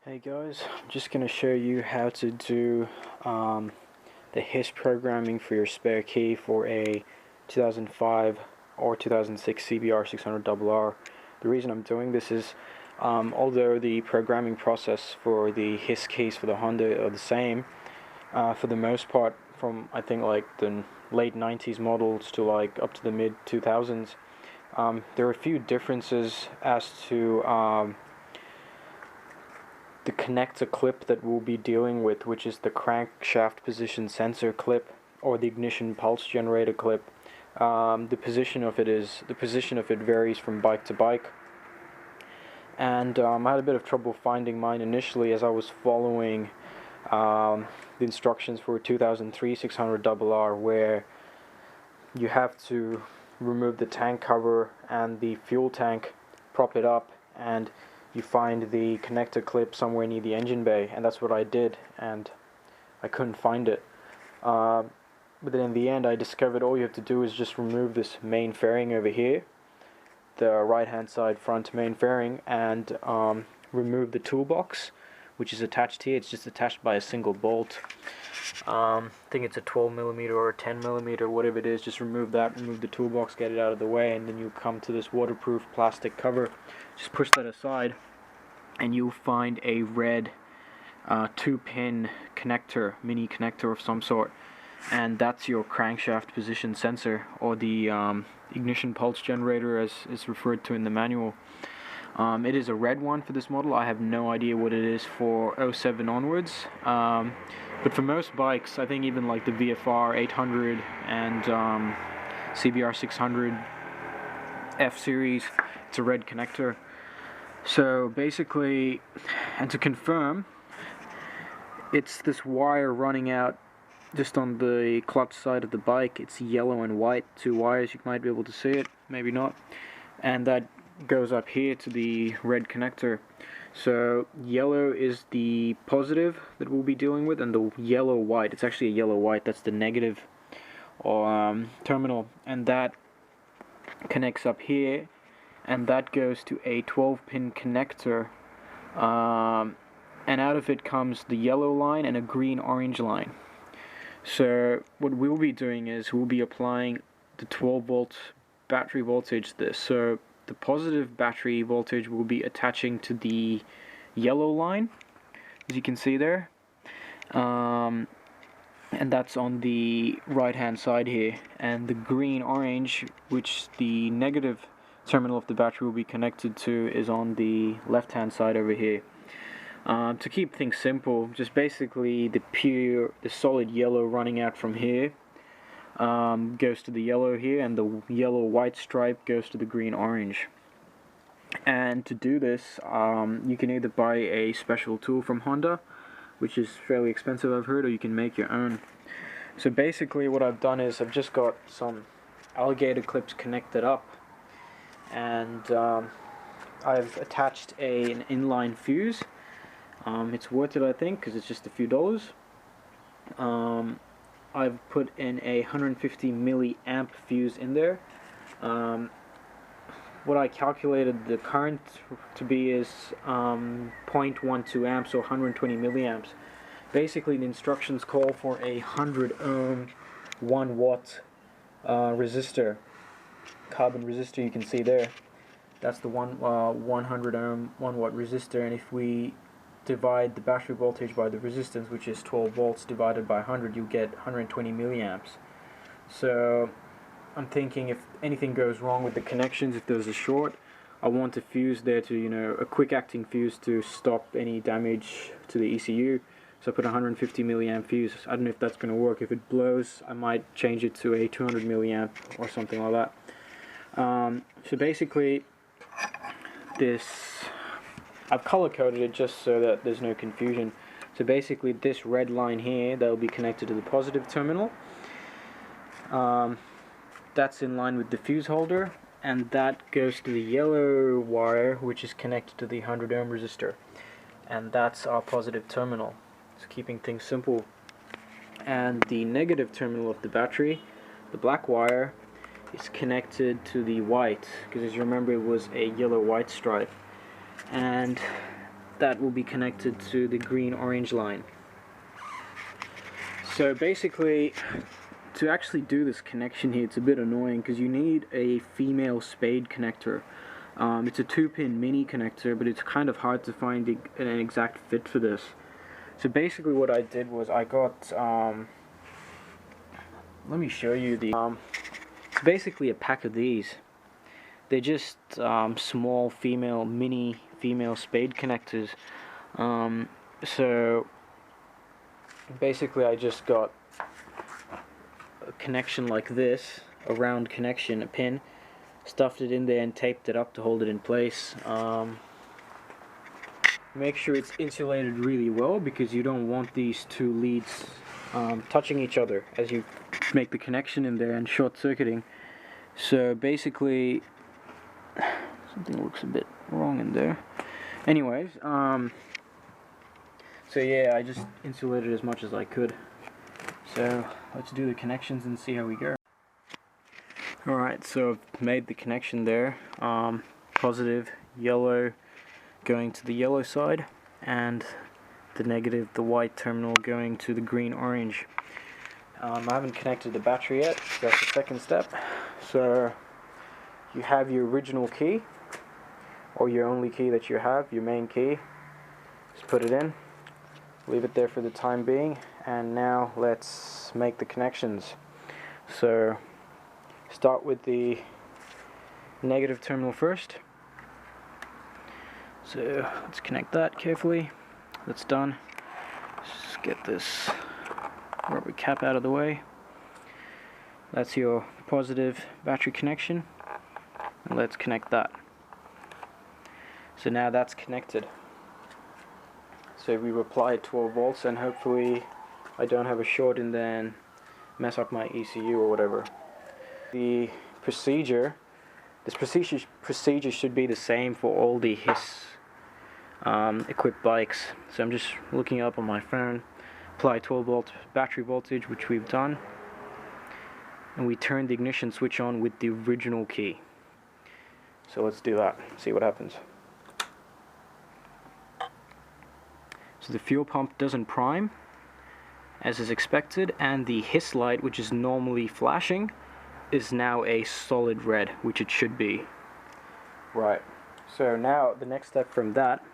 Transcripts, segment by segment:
Hey guys, I'm just going to show you how to do the HISS programming for your spare key for a 2005 or 2006 CBR600RR. The reason I'm doing this is although the programming process for the HISS keys for the Honda are the same, for the most part from I think like the late 90s models to like up to the mid 2000s, there are a few differences as to the connector clip that we'll be dealing with, which is the crankshaft position sensor clip or the ignition pulse generator clip. The position of it varies from bike to bike, and I had a bit of trouble finding mine initially as I was following the instructions for 2003 600RR, where you have to remove the tank cover and the fuel tank, prop it up, and you find the connector clip somewhere near the engine bay, and that's what I did, and I couldn't find it. But then in the end I discovered all you have to do is just remove this main fairing over here, the right hand side front main fairing, and remove the toolbox which is attached here. It's just attached by a single bolt. I think it's a 12mm or a 10mm, whatever it is. Just remove that, remove the toolbox, get it out of the way, and then you come to this waterproof plastic cover. Just push that aside and you'll find a red 2-pin connector, mini connector of some sort, and that's your crankshaft position sensor, or the ignition pulse generator as is referred to in the manual. It is a red one for this model. I have no idea what it is for 07 onwards, but for most bikes, I think even like the VFR 800 and CBR600 F series, it's a red connector. So basically, and to confirm, it's this wire running out just on the clutch side of the bike. It's yellow and white, two wires. You might be able to see it, maybe not, and that goes up here to the red connector. So yellow is the positive that we'll be dealing with, and the yellow white, it's actually a yellow white, that's the negative or terminal, and that connects up here, and that goes to a 12-pin connector, and out of it comes the yellow line and a green-orange line. So what we'll be doing is we'll be applying the 12-volt battery voltage to this. So the positive battery voltage will be attaching to the yellow line, as you can see there, and that's on the right hand side here, and the green orange, which the negative terminal of the battery will be connected to, is on the left hand side over here. To keep things simple, just basically the solid yellow running out from here goes to the yellow here, and the yellow white stripe goes to the green orange. And to do this, you can either buy a special tool from Honda, which is fairly expensive I've heard, or you can make your own. So basically what I've done is I've just got some alligator clips connected up, and I've attached an inline fuse. It's worth it, I think, because it's just a few dollars. I've put in a 150 milliamp fuse in there. What I calculated the current to be is 0.12 amps, or 120 milliamps. Basically, the instructions call for a 100 ohm 1 watt resistor, carbon resistor. You can see there, that's the 100 ohm 1 watt resistor, and if we divide the battery voltage by the resistance, which is 12 volts divided by 100, you get 120 milliamps. So I'm thinking if anything goes wrong with the connections, if there's a short, I want a fuse there to, a quick acting fuse to stop any damage to the ECU. So I put a 150 milliamp fuse. I don't know if that's going to work. If it blows, I might change it to a 200 milliamp or something like that. So basically, I've color coded it just so that there's no confusion. So basically this red line here, that will be connected to the positive terminal. That's in line with the fuse holder, and that goes to the yellow wire, which is connected to the 100 ohm resistor, and that's our positive terminal. So keeping things simple. And the negative terminal of the battery, the black wire, is connected to the white, because as you remember it was a yellow white stripe. And that will be connected to the green-orange line. So basically, to actually do this connection here, it's a bit annoying because you need a female spade connector. It's a 2-pin mini connector, but it's kind of hard to find an exact fit for this. So basically what I did was I got, let me show you it's basically a pack of these. They're just small mini female spade connectors. So basically I just got a connection like this, a round connection, a pin, stuffed it in there and taped it up to hold it in place. Make sure it's insulated really well because you don't want these two leads touching each other as you make the connection in there and short-circuiting. So basically, something looks a bit wrong in there. Anyways, so yeah, I just insulated as much as I could. So let's do the connections and see how we go. Alright, so I've made the connection there. Positive yellow going to the yellow side, and the negative, the white terminal, going to the green-orange. I haven't connected the battery yet, so that's the second step. So you have your original key, or your only key that you have, your main key. Just put it in, leave it there for the time being, and now let's make the connections. So start with the negative terminal first. So let's connect that carefully. That's done. Let's get this rubber cap out of the way. That's your positive battery connection. And let's connect that. So now that's connected. So we apply 12 volts and hopefully I don't have a short in there and mess up my ECU or whatever. This procedure should be the same for all the HISS equipped bikes. So I'm just looking up on my phone, apply 12 volt battery voltage, which we've done, and we turn the ignition switch on with the original key. So let's do that, see what happens. So the fuel pump doesn't prime as is expected, and the HISS light, which is normally flashing, is now a solid red, which it should be. Right, so now the next step from that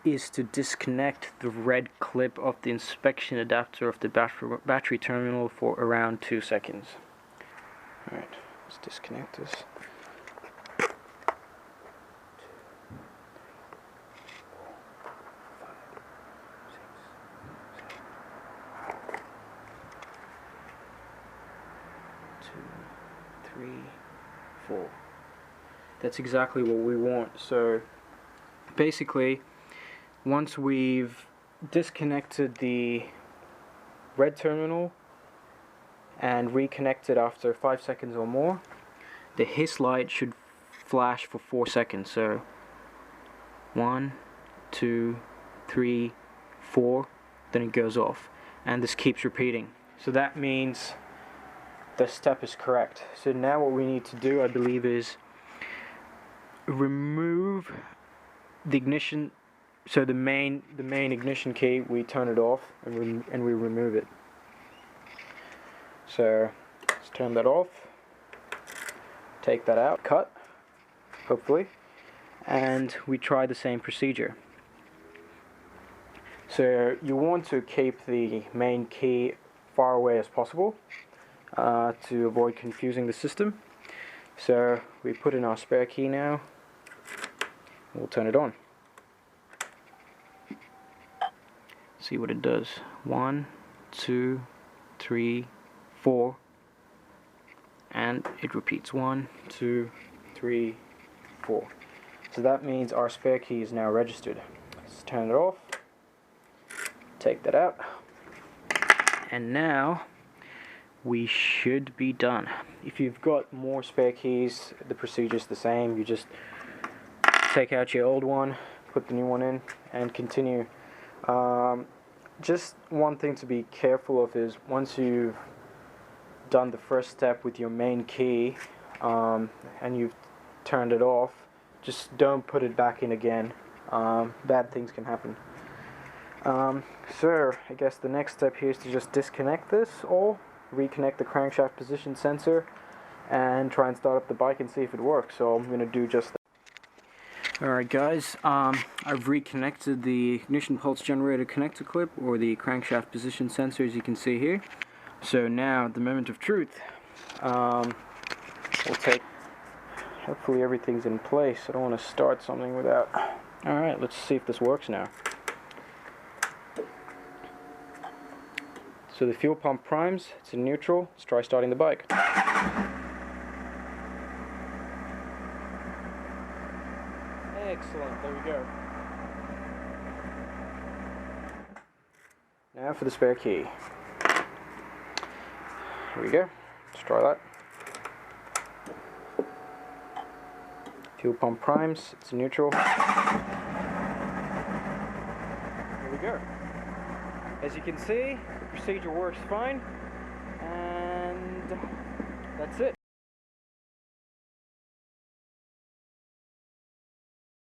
is to disconnect the red clip of the inspection adapter of the battery terminal for around 2 seconds. Alright, let's disconnect this. 3, 4. That's exactly what we want. So basically, once we've disconnected the red terminal and reconnected after 5 seconds or more, the HISS light should flash for 4 seconds. So 1, 2, 3, 4, then it goes off, and this keeps repeating. So that means the step is correct. So now what we need to do, I believe, is remove the ignition. So the main ignition key, we turn it off and we remove it. So let's turn that off, take that out, cut, hopefully, and we try the same procedure. So you want to keep the main key far away as possible to avoid confusing the system. So we put in our spare key now, we'll turn it on. See what it does. 1, 2, 3, 4, and it repeats 1, 2, 3, 4. So that means our spare key is now registered. Let's turn it off, take that out, and now we should be done. If you've got more spare keys, the procedure's the same. You just take out your old one, put the new one in, and continue. Just one thing to be careful of is once you've done the first step with your main key and you've turned it off, just don't put it back in again. Bad things can happen. So I guess the next step here is to just disconnect this all, reconnect the crankshaft position sensor, and try and start up the bike and see if it works. So I'm going to do just that. Alright guys, I've reconnected the ignition pulse generator connector clip, or the crankshaft position sensor, as you can see here. So now, the moment of truth. We'll take... Hopefully everything's in place. I don't want to start something without... Alright, let's see if this works now. So the fuel pump primes, it's in neutral. Let's try starting the bike. Excellent, there we go. Now for the spare key. Here we go. Let's try that. Fuel pump primes, it's in neutral. Here we go. As you can see, the procedure works fine, and that's it.